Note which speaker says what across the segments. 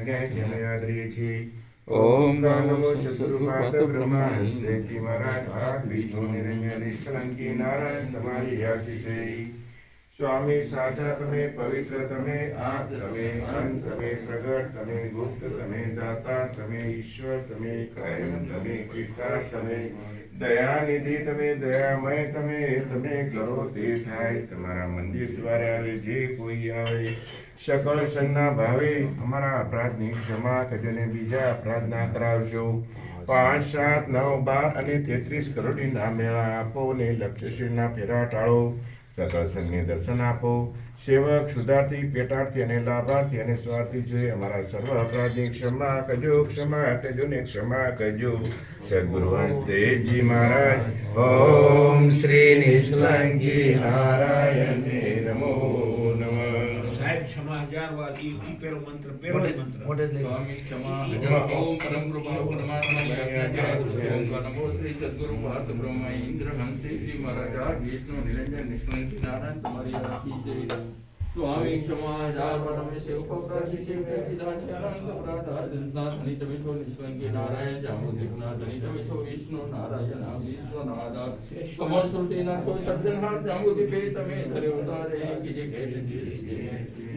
Speaker 1: ન્યાયથી અમે યાદ રહીએ છીએ.
Speaker 2: ઓમ
Speaker 1: નમો સદગુરુપાદ બ્રહ્મા શ્રેકી મહારાજ ભારત વિષ્ણુ નિરંજન નિષ્કલંકી નારાયણ તમારી આશીષે. સ્વામી સાચા તમે, પવિત્ર તમે, આદ તમે, અંત તમે, પ્રગટ તમે, ગુપ્ત તમે, દાતા તમે, ઈશ્વર તમે, કાયમ તમે, કૃપાળ તમે, દયાનિધિ તમે, દયામય તમે, તમે કરો તે થાય. તમારા મંદિર દ્વારે આવે જે કોઈ આવે સકળ સંના ભાવે અમારા અપરાધની ક્ષમા કરજો ને બીજા અપરાધ ના કરાવશો. 5, 7, 9, 12 અને 33 કરોડની નામેળા આપો ને લક્ષ્યશીલના ફેરા ટાળો. સકળ સંઘને દર્શન આપો. સેવક શુદ્ધાર્થી, પેટાર્થી અને લાભાર્થી અને સ્વાર્થી છે. અમારા સર્વ અપરાધની ક્ષમા કરજો, ક્ષમા કરજો ને ક્ષમા કરજો. સદગુરુ હસ્તેજી મહારાજ. ઓમ શ્રી નિષ્કલંકી નારાયણ નમો નમઃ.
Speaker 3: સાહેબ ક્ષમા 1000 વાર ઈ પેલો મંત્ર પેલો જ મંત્ર.
Speaker 2: સ્વામી ક્ષમા 1000 ઓમ પરમ કૃપાળુ પરમાત્માની આજ્ઞા ઓમ નમો શ્રી સદગુરુ ભારત બ્રહ્મ ઇન્દ્ર હંસેજી મહારાજ વિષ્ણુ નિરંજન નિષ્કલંકી નારાયણ તમારી આશીષ જય. સ્વામી ક્ષમા 1000 વાર અમે સેવકો પ્રાર્થી સેવકે કીધા છે અનંત અપરાધ જનતા ધણી તમે છો નિષ્કલંકી નારાયણ જાંબુદીપના ધણી તમે છો વિષ્ણુ નારાયણ વિશ્વનાથ કમળ શ્રુતિના છો સર્જનહાર જાંબુદીપે તમે ધરે ઉતારે કે જે કહે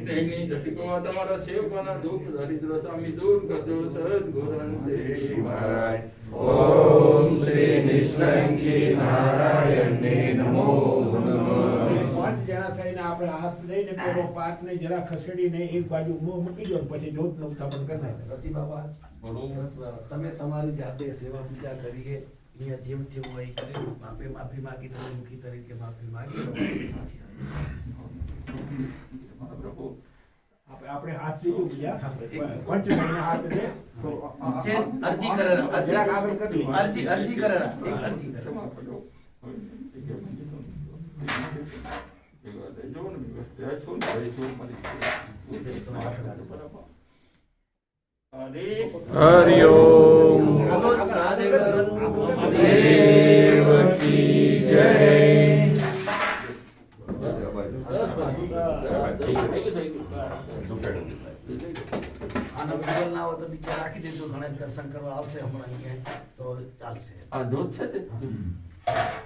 Speaker 2: સ્નેહની દશકોમાં તમારા સેવકોના દુઃખ દરિદ્ર સ્વામી દૂર કરજો. સદગુરુ શ્રી મહારાજ. ઓમ શ્રી નિષ્કલંકી નારાયણ નમો નમઃ.
Speaker 3: 5 જણા થઈને આપણે હાથ લઈને પેલો પાઠને જરા ખસેડીને એક બાજુ મૂકી દો પછી જોતનું સ્થાપન કરી નાખો.
Speaker 4: રતિ બાબા તમે તમારી જાતે સેવા પૂજા કરીએ અહીંયા જેમ થયું હોય કર્યું. માફી માગી તમે મુખી તરીકે માફી માગી
Speaker 3: આપણે હાથ દીધું બીજા પંચ મહિના હાથ દે તો
Speaker 4: અરજી કરે
Speaker 3: જરાક આગળ કરી લે.
Speaker 4: અરજી કરે એક અરજી કરે
Speaker 2: હરિ ઓમ
Speaker 4: દેવ કી જય. આનો વિડિયો ના હોય તો નીચે રાખી દેજો. ઘણા દર્શન કરવા આવશે હમણાં અહીંયા તો ચાલશે.
Speaker 2: આ જોત છે તે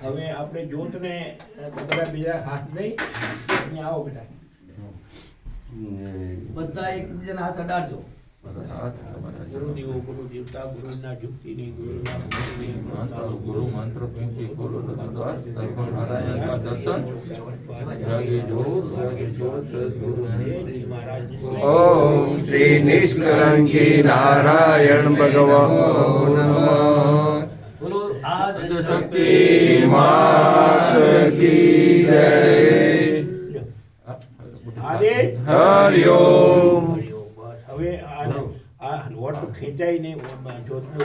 Speaker 3: હવે આપણે જોતને બધા બીજા હાથ દઈ અહીંયા આવો બેટા.
Speaker 4: બધા એકબીજાના હાથ અડાડજો.
Speaker 3: ગુરુદેવો ગુરુ દેવતા ગુરુના યુક્તિની ગુરુના ભક્તિની
Speaker 2: ગુરુ મંત્ર પંચી ગુરુ નારાયણ का दर्शन जागे जोत सद्गुरु
Speaker 3: શ્રી મહારાજ
Speaker 2: ओम श्री निष्कलंकी नारायण भगवान नमः.
Speaker 4: બોલો આદ
Speaker 2: शक्ति मात की जय.
Speaker 3: આદેશ
Speaker 2: हरि ओम.
Speaker 3: હવે આ લોટ ખેંચાઈ ને જોતનો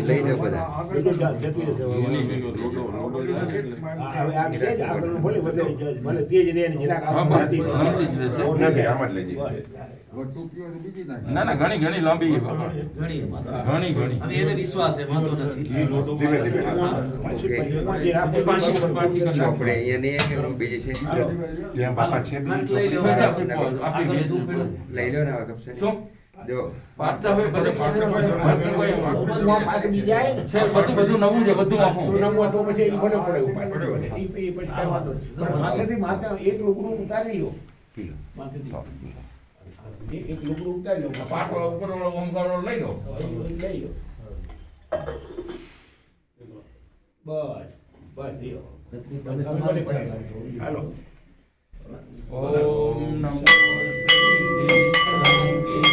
Speaker 3: લઈને બધા ભલે તેજ રે ને જરાક
Speaker 1: આમ જ લેજે.
Speaker 2: ના ના ઘણી ઘણી લાંબી છે બાપા.
Speaker 4: ઘણી
Speaker 2: ઘણી ઘણી
Speaker 4: હવે એને વિશ્વાસ છે વાંધો નથી.
Speaker 1: ધીમે ધીમે
Speaker 2: પાછી કરી નાખો.
Speaker 1: જ્યાં બાપા છે
Speaker 4: હાથ લઈ લો.
Speaker 2: આપણી
Speaker 4: લઈ લો ને હવે કપસે.
Speaker 2: શું જો પાટા હોય બધું છે બધું નવું છે બધું આખું
Speaker 3: તો પછી ભલે પડે ઉપાય પછી માથેથી માથે એક લુગડું ઉતારી લો. માથેથી એક લુગડું ઉતારી લો.
Speaker 2: પાટો ઉપર ઓમકારો લઈ લો.
Speaker 3: લઈ લો. બસ બસ લ્યો. હાલો.
Speaker 2: ઓમ નમો શ્રી નિષ્કલંકી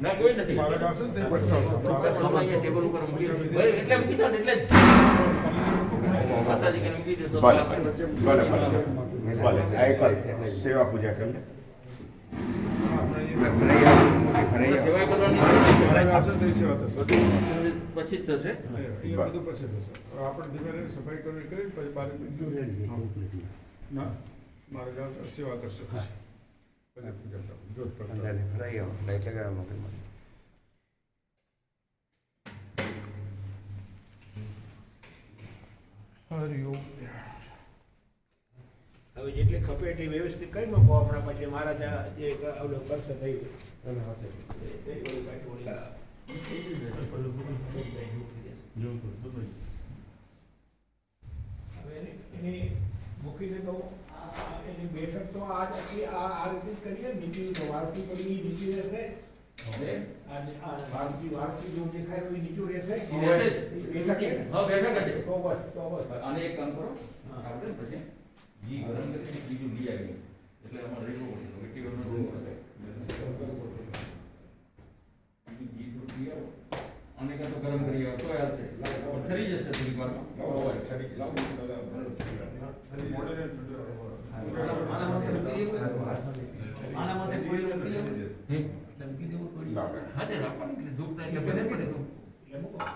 Speaker 2: ના કોઈ નથી
Speaker 1: બાળક આવશે ને તે પછી
Speaker 2: આમાં અહીંયા ટેબલ ઉપર મૂકી દો. ભાઈ, એટલે મૂકી દો ને એટલે જ. માતાજી કે મૂકી દો તો
Speaker 1: ભલે
Speaker 2: આપણે
Speaker 1: ભલે ભલે આ એક સેવા પૂજા કરી લે
Speaker 2: સેવા કરવાની
Speaker 1: બાળક આવશે ને તે સેવા થશે
Speaker 2: પછી જ થશે.
Speaker 1: અહીંયા બધું પછી થશે હવે આપણે ધીમે ધીમે સફાઈ કરવી કરી પછી બાળક ના મારે જાવ સેવા કરશે પછી પૂજા કરવું. જોત પ્રગટાવવું. હરિઓમ.
Speaker 3: હવે જેટલી ખપે એટલી વ્યવસ્થિત કરી નાખો હમણાં પછી મારા ત્યાં જે ઓલો કરશે થઈ એની મૂકીને તો એની બેઠક તો આ રીતે જ કરીએ નીતિ વાર્તી કરી નીતિ રહેશે વાર્તી જો દેખાય એ નીચું રહેશે
Speaker 2: રહેશે જ. હા, બેઠક જ.
Speaker 3: તો બસ
Speaker 2: અને એક કામ કરો આપણે પછી ઘી ગરમ કરીને બીજું લઈ આવીએ એટલે અમારે રહેવું પડશે મીઠી ગરમ ઘી થોડું લઈ આવો અને કાં તો ગરમ કરી આવો તો આવશે પણ ખરી જશે થોડીક વારમાં.
Speaker 4: આના માટે ગોળી મૂકી દઉં?
Speaker 2: હમ.
Speaker 4: એટલે મૂકી દેવું ગોળી?
Speaker 2: હા તે રાખવાની એટલે ધૂપ થાય એટલે બને પડે તો.
Speaker 3: એટલે મૂકો
Speaker 1: આપણે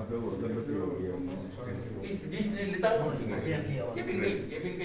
Speaker 1: અગરબત્તી વાળીએ.
Speaker 2: એ ડીશને લેતા આવો. કેપિંગ નહીં, કેપિંગ